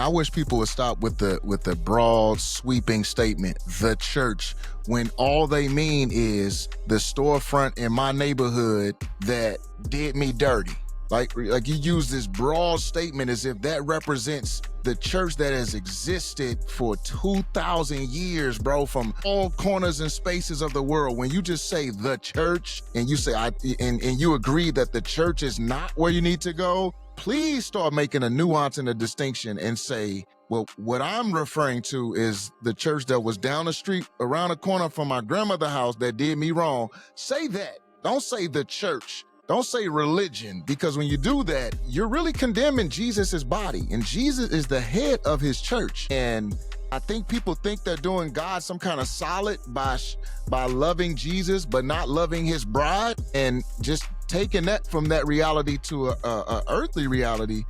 I wish people would stop with the broad sweeping statement, the church, when all they mean is the storefront in my neighborhood that did me dirty. Like you use this broad statement as if that represents the church that has existed for 2,000 years, bro, from all corners and spaces of the world. When you just say the church and you say, and you agree that the church is not where you need to go, please start making a nuance and a distinction and say, well, what I'm referring to is the church that was down the street, around the corner from my grandmother's house that did me wrong. Say that. Don't say the church. Don't say religion, because when you do that, you're really condemning Jesus's body, and Jesus is the head of his church. And I think people think they're doing God some kind of solid by loving Jesus, but not loving his bride, and just taking that from that reality to a earthly reality.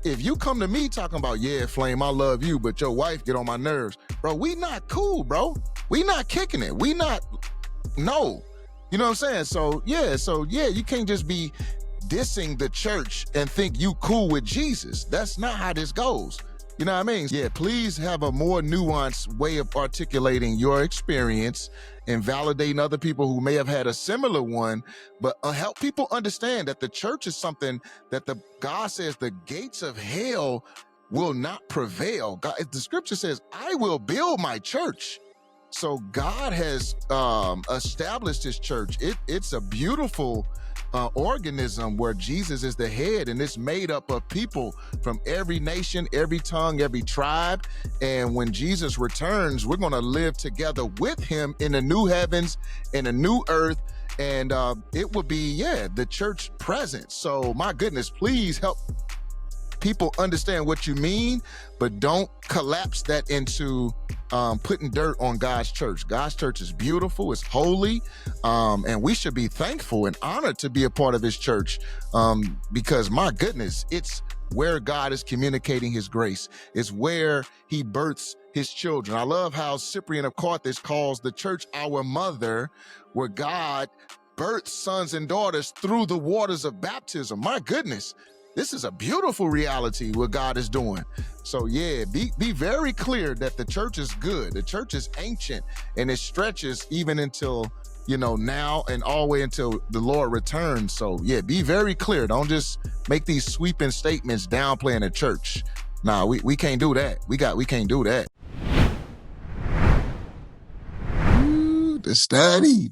If you come to me talking about, yeah, Flame, I love you, but your wife get on my nerves, bro, we not cool, bro. We not kicking it. We not, no. You know what I'm saying? So yeah, you can't just be dissing the church and think you cool with Jesus. That's not how this goes. You know what I mean? Yeah, please have a more nuanced way of articulating your experience and validating other people who may have had a similar one, but help people understand that the church is something that God says the gates of hell will not prevail. God, the scripture says, I will build my church. So God has established his church. It's a beautiful organism where Jesus is the head, and it's made up of people from every nation, every tongue, every tribe. And when Jesus returns, we're going to live together with him in the new heavens, in a new earth. And it will be, the church present. So my goodness, please help people understand what you mean, but don't collapse that into putting dirt on God's church. God's church is beautiful, it's holy, and we should be thankful and honored to be a part of his church, because my goodness, it's where God is communicating his grace. It's where he births his children. I love how Cyprian of Carthage calls the church our mother, where God births sons and daughters through the waters of baptism. My goodness, this is a beautiful reality what God is doing. So yeah, be very clear that the church is good. The church is ancient, and it stretches even until, now and all the way until the Lord returns. So yeah, be very clear. Don't just make these sweeping statements downplaying the church. Nah, we can't do that. We can't do that. Ooh, the study.